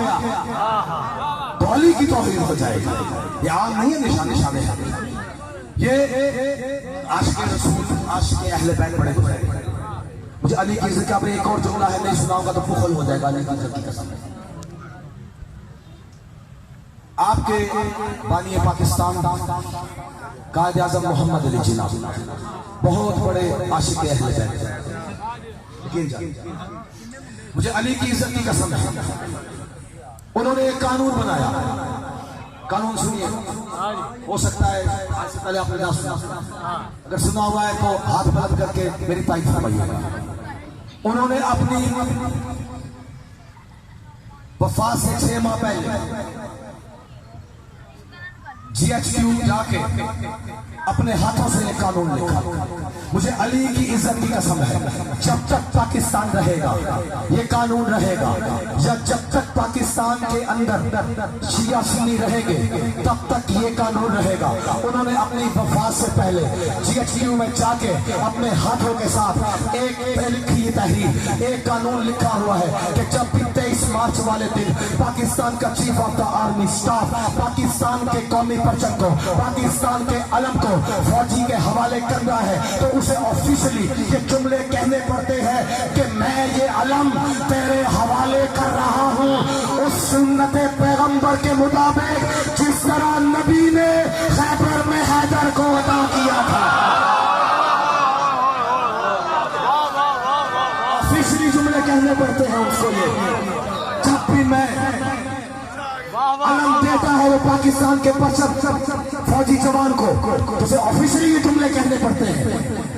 तो अली की तौहीन हो जाएगी। ये आम नहीं है निशाने हैदर, ये आशिक़ रसूल, आशिक़ अहले बैत बड़े हो जाएंगे। मुझे अली की इज्जत का एक और जुमला है, नहीं सुनाऊंगा तो बुखल हो जाएगा। अली की इज्जत की कसम है। आपके बानी पाकिस्तान कायद आज़म मोहम्मद अली जिन्ना बहुत बड़े आशिक़ अहले बैत, मुझे अली की इज्जत की कसम है। उन्होंने एक कानून बनाया, कानून सुनिए, हो सकता है आज से पहले आपने ना सुना, अगर सुना हुआ है तो हाथ बुलंद करके मेरी तारीफ फरमाइए। उन्होंने अपनी वफात से 6 माह पहले GHQ जाके अपने हाथों से एक कानून लिखा। मुझे अली की इज्जत की कसम है, जब तक पाकिस्तान रहेगा ये कानून रहेगा, या जब तक पाकिस्तान के अंदर शिया सुन्नी रहेंगे तब तक ये कानून रहेगा। उन्होंने अपनी वफात से पहले GHQ में जाके अपने हाथों के साथ एक लिखी तहरीर, एक कानून लिखा हुआ है कि जब भी 23 मार्च वाले दिन पाकिस्तान का chief of the army staff Pakistan के कौमी परचम को, पाकिस्तान के अलम को फौजी के हवाले कर रहा है तो उसे ऑफिशियली ये जुमले कहने पड़ते हैं कि मैं ये अलम तेरे हवाले कर रहा हूँ उस सुन्नत पैगंबर के मुताबिक जिस तरह नबी ने खैबर में हैदर को अता किया था। ऑफिशियली जुमले कहने पड़ते हैं उसको। ये जब भी मैं अलम देता है वो पाकिस्तान के परचम फौजी जवान को, तो उसे ऑफिशियली ये जुमले कहने पड़ते हैं,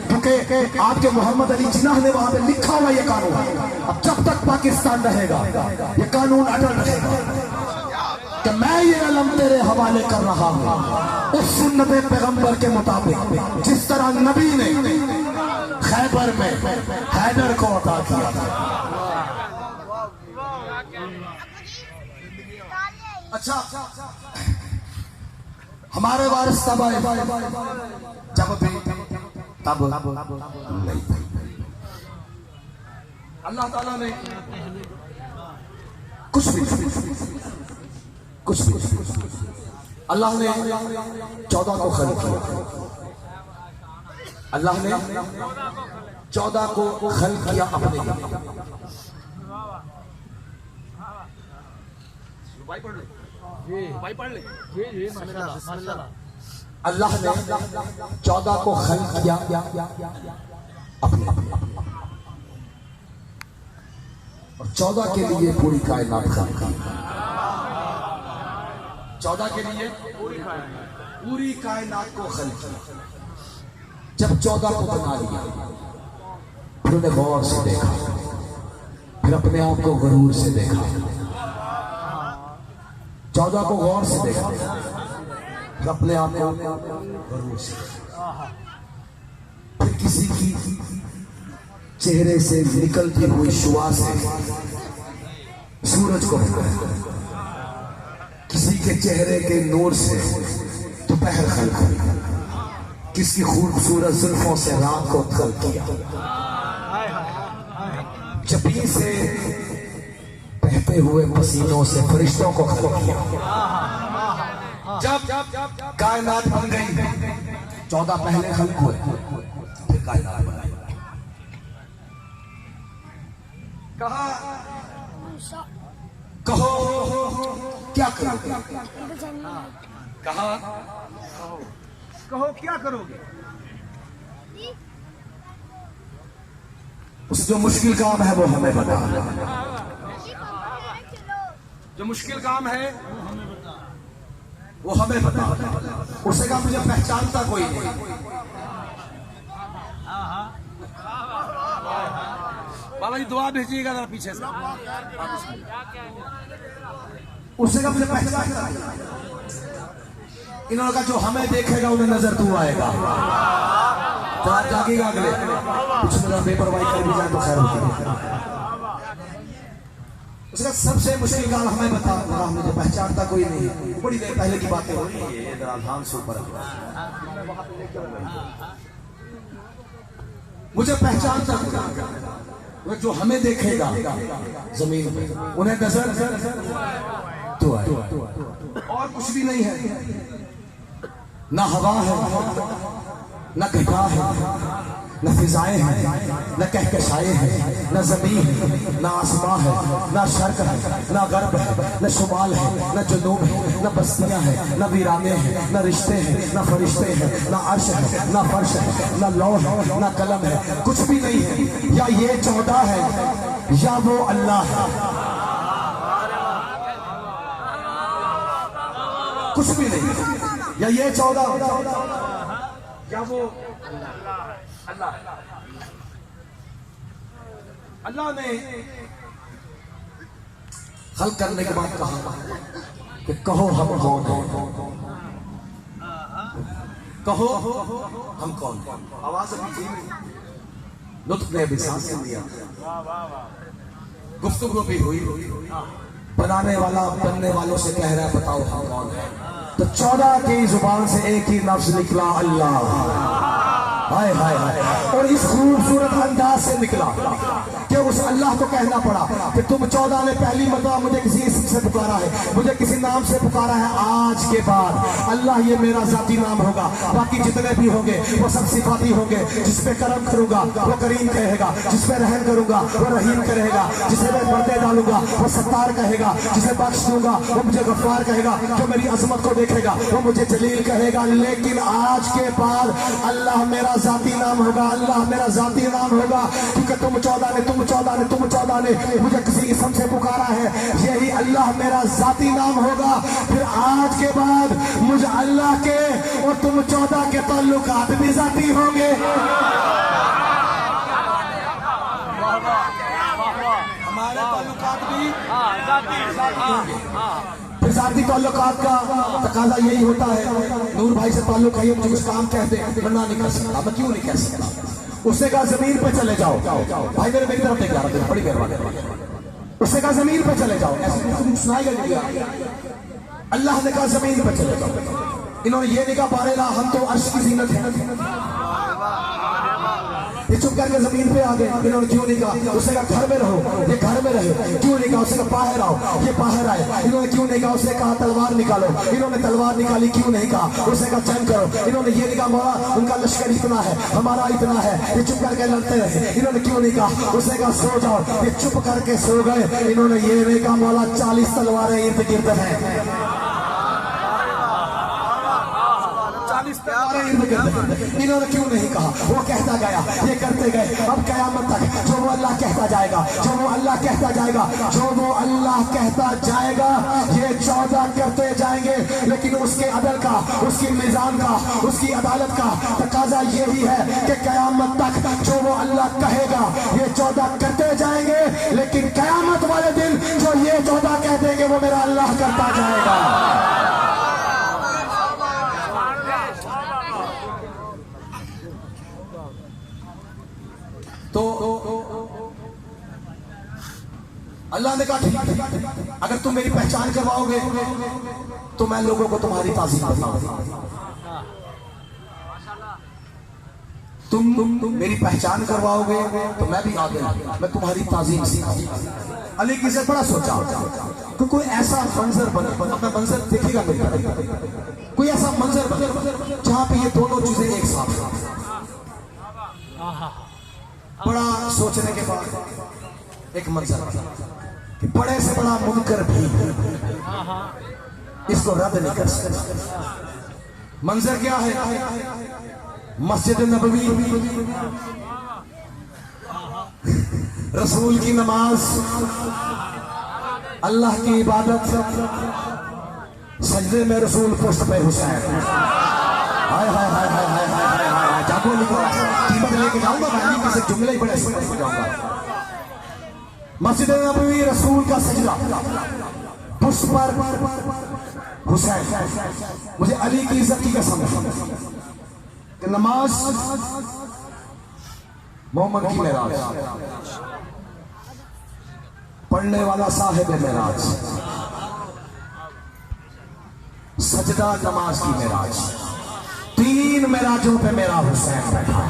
क्योंकि आपके मोहम्मद अली जिन्ना ने वहां पे लिखा हुआ ये कानून। अब जब तक पाकिस्तान रहेगा ये कानून अटल रहेगा कि मैं ये अलम तेरे हवाले कर रहा हूं उस सुन्नत पैगंबर के मुताबिक जिस तरह नबी ने खैबर में हैदर को अता किया था। अच्छा, हमारे वारिस तब आए जब भी तब नहीं। अल्लाह ताला ने कुछ भी अल्लाह ने 14 को खल्क किया, अल्लाह ने 14 को खल्क किया अपने लिए। अल्लाह ने 14 को खल्क किया अपने, और 14 के लिए पूरी कायनात खल्क की। 14 के लिए पूरी कायनात को खल्क किया। जब 14 को बना लिया फिर उन्हें गौर से देखा, फिर अपने आप को गुरूर से देखा। 14 को गौर से देखा, फिर अपने आप को गुरूर से, फिर किसी की चेहरे से निकलती हुई शुआ से सूरज को देखा, किसी के चेहरे के नूर से दोपहर खल्क किया, किसी खूबसूरत जुल्फों से रात को खल्क किया। जबीन से बहते हुए पसीनों से फरिश्तों को खल्क किया। जब कायनात बन गई, 14 पहले खल्क हुए, फिर कायनात बनाई। कहा कहो क्या करोगे? कहा कहो क्या करोगे? उस जो मुश्किल काम है वो हमें बता। जो मुश्किल काम है वो हमें बता। उससे कहा मुझे पहचानता कोई नहीं। बाबा जी दुआ भेजिएगा जरा पीछे से। उससे कहा मुझे पहचानता नहीं। इन्होंने कहा जो हमें देखेगा उन्हें नजर तू आएगा। तो आप जागेगा अगले कुछ मेरा बेपरवाही कर भी जाए तो खैर होती है। उसका सबसे मुश्किल काम हमें बता। मुझे पहचानता कोई नहीं। बड़ी देर पहले की बातें हो रही है, ये जरा ध्यान से ऊपर मुझे पहचानता वो जो हमें देखेगा जमीन पे उन्हें नजर तो आए। और कुछ भी नहीं है, ना हवा है, न घटा है, न फिजाएं हैं, न कहकशाएं हैं, न जमीन है, न आसमां है, न शर्क है, न गर्ब है, न शुमाल है, न जुनूब है, न बस्तियां हैं, न वीराने हैं, न रिश्ते हैं, न फरिश्ते हैं, न अर्श है, न फर्श है, न लौह है, न कलम है। कुछ भी नहीं है। या ये 14 है या वो अल्लाह है। कुछ भी नहीं। या ये 14 या वो अल्लाह। अल्लाह ने हल करने के बाद कहा कि कहो हम कौन हैं। कहो हम कौन हैं। आवाज अभी थी, लुत्फ ने भी सांस लिया, गुफ्तगू भी हुई। बनाने वाला बनने वालों से कह रहा है बताओ हम कौन है। तो 14 की जुबान से एक ही लफ्ज निकला अल्लाह। हाय हाय हाय। और इस खूबसूरत अंदाज से निकला कि उस अल्लाह को कहना पड़ा कि तुम 14 ने पहली मरतबा मुझे किसी इसम से पुकारा है, मुझे किसी नाम से पुकारा है। आज के बाद अल्लाह ये मेरा जाती नाम होगा। बाकी जितने भी होंगे वो सब सिफाती होंगे। जिस पे करम करूंगा वो करीम कहेगा, जिस पे रहम करूंगा वो रहीम कहेगा, जिसे मैं पर्दे डालूंगा वो सत्तार कहेगा, जिसे बख्श दूंगा वो मुझे गफ्फार कहेगा, जो मेरी अजमत को देखेगा वो मुझे जलील कहेगा। लेकिन आज के बाद अल्लाह मेरा जाती नाम होगा। अल्लाह मेरा जाती नाम होगा क्योंकि तुम 14 ने मुझे किसी इसम से पुकारा है। यही अल्लाह मेरा जाती नाम होगा। फिर आज के बाद मुझे अल्लाह के और तुम 14 के ताल्लुकात भी जाती होंगे। हमारे ताल्लुकात भी जाती ताल्लुकात का तकाजा यही होता है। नूर भाई से ताल्लुक है, मुझे कुछ काम कहते हैं वरना नहीं कर सकता। मैं क्यों नहीं कह सकता? उससे कहा जमीन पे चले जाओ। भाई मेरे तरफ देख रहा था, बड़ी मेहरबानी। उससे कहा जमीन पे चले जाओ। ऐसे सुनाएगा नहीं। अल्लाह ने कहा जमीन पे चले जाओ। इन्होंने ये नहीं कहा बारेला हम तो अर्श की जीनत है। ये चुप करके जमीन पे आ गए। इन्होंने क्यों नहीं कहा? उसने कहा घर में रहो, ये घर में रहे। क्यों नहीं कहा? उसने कहा बाहर आओ, ये बाहर आए। इन्होंने क्यों नहीं कहा? उसने कहा तलवार निकालो, इन्होंने तलवार निकाली। क्यों नहीं कहा? उसने कहा जंग करो। इन्होंने ये नहीं कहा मौला उनका लश्कर इतना है, हमारा इतना है। ये चुप करके लड़ते रहे। इन्होंने क्यों नहीं कहा? उसने कहा सो जाओ। ये चुप करके सो गए। इन्होंने ये नहीं कहा मौला 40 तलवारें इर्द गिर्द है। इन्होंने क्यों नहीं कहा? वो कहता गया, ये करते गए। अब कयामत तक जो वो अल्लाह कहता जाएगा, जो वो अल्लाह कहता जाएगा, जो वो अल्लाह कहता जाएगा, ये 14 करते जाएंगे। लेकिन उसके अदल का, उसकी मिजान का, उसकी अदालत का तकाजा यही है कि कयामत तक जो वो अल्लाह कहेगा ये 14 करते जाएंगे। लेकिन कयामत वाले दिन जो ये 14 कह देंगे वो मेरा अल्लाह करता जाएगा। तो अल्लाह ने कहा ठीक, अगर तुम मेरी पहचान करवाओगे तो मैं लोगों को तुम्हारी ताज़ीम बताऊंगा। तुम मेरी पहचान करवाओगे तो मैं भी आदिल, मैं तुम्हारी ताजीम सीखूंगा। अली की इज्जत बड़ा सोचा कि कोई ऐसा मंजर बने, अपना मंजर देखेगा मेरी तरफ, कोई ऐसा मंजर बने जहां पे ये दोनों चीजें एक साथ हो। बड़ा सोचने के बाद एक मंजर कि बड़े से बड़ा मुनकर भी इसको रद्द नहीं कर सकता। मंजर क्या है? मस्जिद नबवी, रसूल की नमाज, अल्लाह की इबादत, सजदे में रसूल पुष्ट पे हुसैन। हाय हाय हाय हाय हाय हाय हाय, जागो लिखो, कीमत लेके जाऊंगा भाई, किसी जुमले ही बड़े सुन जाऊंगा। मस्जिद नबवी, रसूल का सजदा, पुष्ट पर हुसैन। मुझे अली की इज्जत की कसम है कि नमाज मोहम्मद की मेराज, पढ़ने वाला साहिब मेराज, सजदा नमाज की मेराज, 3 मेराजों पे मेरा हुसैन बैठा।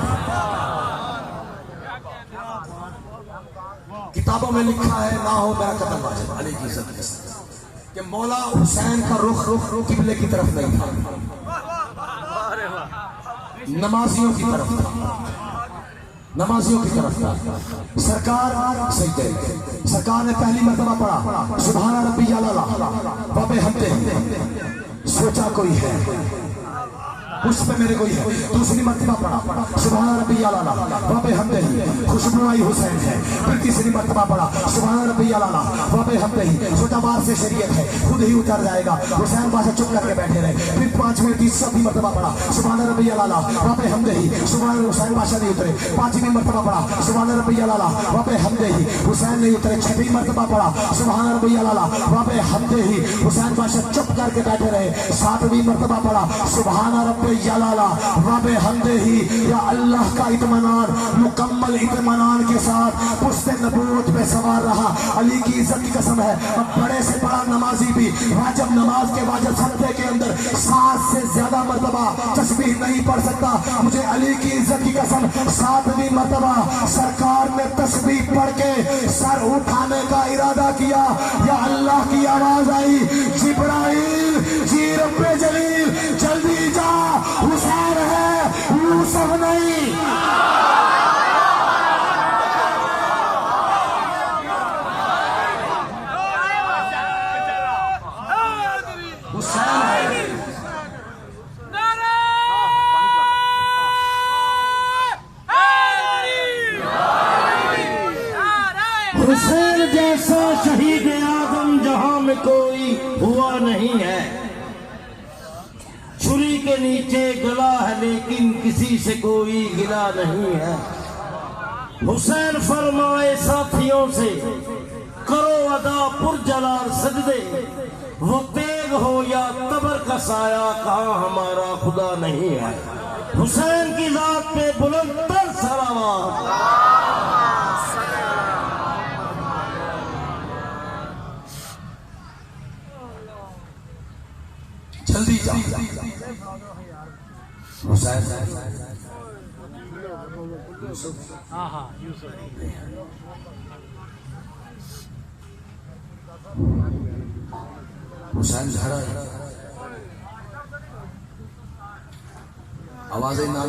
किताबों में लिखा है ना हो मेरा कदम वाजिब, अली की इज्जत कि मौला हुसैन का रुख किबले की तरफ नहीं था, नमाजियों की तरफ था, नमाजियों की तरफ था। सरकार सजदे, सरकार ने पहली मर्तबा पढ़ा सुभान रब्बिल आला वबे हमदे, सोचा कोई है उस पे मेरे कोई है। दूसरी मर्तबा पढ़ा सुभान रब्बिल आला वबे हमदे, खुशबू आई हुसैन है। फिर तीसरी मर्तबा पढ़ा सुभान रब्बिल आला वबे हमदे, सोचा बार से शरीयत है खुद ही उतर जाएगा। हुसैन बादशाह चुप करके बैठे रहे। फिर 5वीं तीसरी मर्तबा पढ़ा सुभान रब्बिल आला वबे हमदे, सुभान हुसैन बादशाह नहीं उतरे। 5वीं मर्तबा पढ़ा सुभान रब्बिल आला वबे हमदे, हुसैन नहीं उतरे। 6वीं मर्तबा पढ़ा सुभान रब्बिल आला वबे हमदे, हुसैन बादशाह चुप करके बैठे रहे। 7वीं मर्तबा पढ़ा सुभान वबे हमदे ही, या अल्लाह का इत्मीनान मुकम्मल इत्मीनान के साथ पुश्ते नबूवत पे सवार रहा। अली की इज्जत की कसम है, अब बड़े से बड़ा नमाजी भी वाजिब नमाज के वाजिब सजदे के अंदर 7 से ज्यादा मर्तबा तस्बीह नहीं पढ़ सकता। मुझे अली की इज्जत की कसम 7वीं मर्तबा सरकार ने तस्बीह पढ़ के सर उठाने का इरादा किया, या अल्लाह की आवाज आई, जिब्राइल जी रब्बे जलील जल्दी जा, हुसैन है यूसुफ नहीं। हुसैन है। हुसैन जैसा शहीद आदम जहां में कोई हुआ नहीं है। छुरी के नीचे गला है लेकिन किसी से कोई गिला नहीं है। हुसैन फरमाए साथियों से, करो अदा पुरजलाल सजदे, वो तेग हो या तबर का साया, कहा हमारा खुदा नहीं है। हुसैन की जात पे बुलंद तर सलावत। जल्दी जा हुसैन। हुसैन झड़ा, आवाजें ना